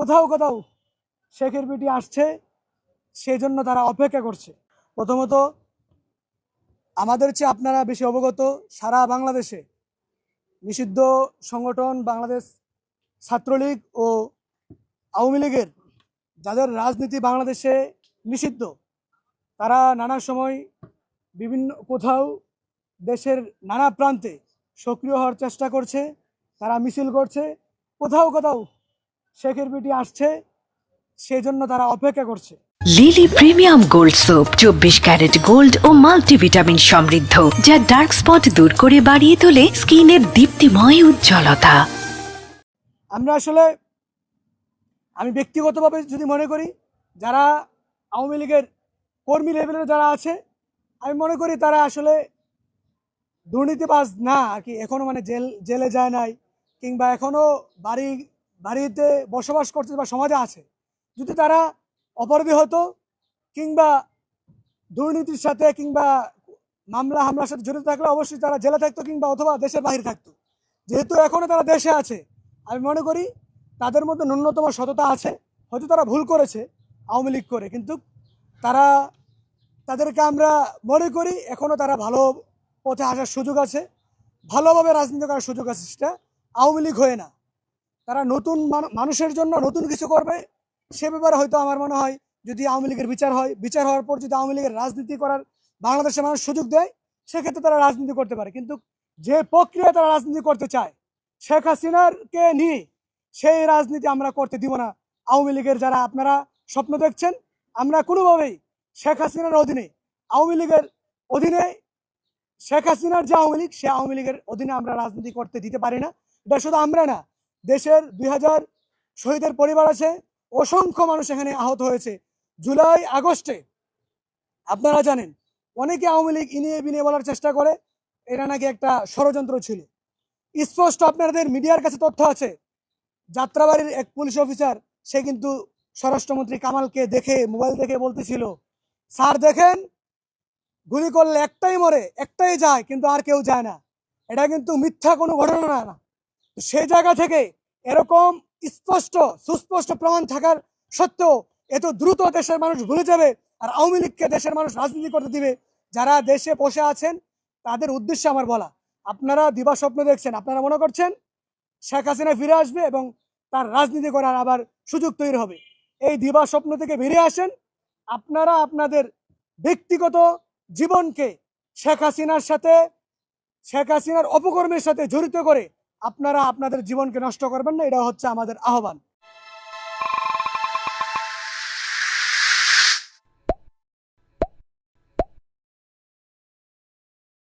কোথাও কোথাও শেখের পিটি আসছে, সেই জন্য তারা অপেক্ষা করছে। প্রথমত আমাদের চেয়ে আপনারা বেশি অবগত, সারা বাংলাদেশে নিষিদ্ধ সংগঠন বাংলাদেশ ছাত্রলীগ ও আওয়ামী লীগের যাদের রাজনীতি বাংলাদেশে নিষিদ্ধ, তারা নানা সময় বিভিন্ন কোথাও দেশের নানা প্রান্তে সক্রিয় হওয়ার চেষ্টা করছে, তারা মিছিল করছে। কোথাও কোথাও শেখের পিটি আসছে, সেই জন্য তারা অপেক্ষা করছে। Lily premium gold soap 24 carat gold ও মাল্টিভিটামিন সমৃদ্ধ, যা ডার্ক স্পট দূর করে বাড়িয়ে তোলে স্কিনের দীপ্তিময় উজ্জ্বলতা। আমি ব্যক্তিগতভাবে যদি মনে করি, যারা আওয়ামী লীগের কর্মী লেভেলের যারা আছে, আমি মনে করি তারা আসলে দুর্নীতিবাজ না আর কি, এখনো মানে জেলে যায় নাই, কিংবা এখনো বাড়িতে বসবাস করছে বা সমাজে আছে। যদি তারা অপরাধী হতো কিংবা দুর্নীতির সাথে কিংবা মামলা হামলার সাথে জড়িত থাকলে অবশ্যই তারা জেলে থাকতো কিংবা অথবা দেশের বাইরে থাকতো। যেহেতু এখনো তারা দেশে আছে, আমি মনে করি তাদের মধ্যে ন্যূনতম সততা আছে। হয়তো তারা ভুল করেছে আওয়ামী লীগ করে, কিন্তু তাদেরকে আমরা মনে করি এখনো তারা ভালো পথে আসার সুযোগ আছে, ভালোভাবে রাজনীতি করার সুযোগ আছে। সেটা আওয়ামী লীগ হয়ে না, তারা নতুন মানুষের জন্য নতুন কিছু করবে। সে ব্যাপারে হয়তো আমার মনে হয় যদি আওয়ামী লীগের বিচার হয়, বিচার হওয়ার পর যদি আওয়ামী লীগের রাজনীতি করার বাংলাদেশের মানুষ সুযোগ দেয়, সেক্ষেত্রে তারা রাজনীতি করতে পারে। কিন্তু যে প্রক্রিয়া তারা রাজনীতি করতে চায় শেখ হাসিনাকে নিয়ে, সেই রাজনীতি আমরা করতে দিব না। আওয়ামী লীগের যারা আপনারা স্বপ্ন দেখছেন, আমরা কোনোভাবেই শেখ হাসিনার অধীনে, আওয়ামী লীগের অধীনে, শেখ হাসিনার যে আওয়ামী লীগ, সে আওয়ামী লীগের অধীনে আমরা রাজনীতি করতে দিতে পারি না। এটা শুধু আমরা না, দেশের 2000 শহীদের পরিবার আছে, অসংখ্য মানুষ এখানে আহত হয়েছে। জুলাই আগস্টে আপনারা জানেন অনেকে আওয়ামী লীগ ইনিয়ে বিনিয়ে বলার চেষ্টা করে এটা নাকি একটা ষড়যন্ত্র ছিল। স্পষ্ট আপনাদের মিডিয়ার কাছে তথ্য আছে, যাত্রাবাড়ির এক পুলিশ অফিসার সে কিন্তু স্বরাষ্ট্রমন্ত্রী কামালকে দেখে মোবাইল দেখে বলতেছিল, স্যার দেখেন গুলি করলে একটাই মরে একটাই যায়, কিন্তু আর কেউ যায় না। এটা কিন্তু মিথ্যা কোনো ঘটনা না। সেই জায়গা থেকে এরকম সুস্পষ্ট প্রমাণ থাকার সত্ত্বেও এত দ্রুত দেশের মানুষ ভুলে যাবে আর আওয়ামী লীগকে দেশের মানুষ রাজনীতি করতে দিবে। যারা দেশে বসে আছেন তাদের উদ্দেশ্যে আমার বলা, আপনারা দিবা স্বপ্ন দেখছেন, আপনারা মনে করছেন শেখ হাসিনা ফিরে আসবে এবং তার রাজনীতি করার আবার সুযোগ তৈরি হবে। এই দিবা স্বপ্ন থেকে বেরিয়ে আসেন। আপনারা আপনাদের ব্যক্তিগত জীবনকে শেখ হাসিনার অপকর্মের সাথে জড়িত করে আপনারা আপনাদের জীবনকে নষ্ট করবেন না, এটা হচ্ছে আমাদের আহ্বান।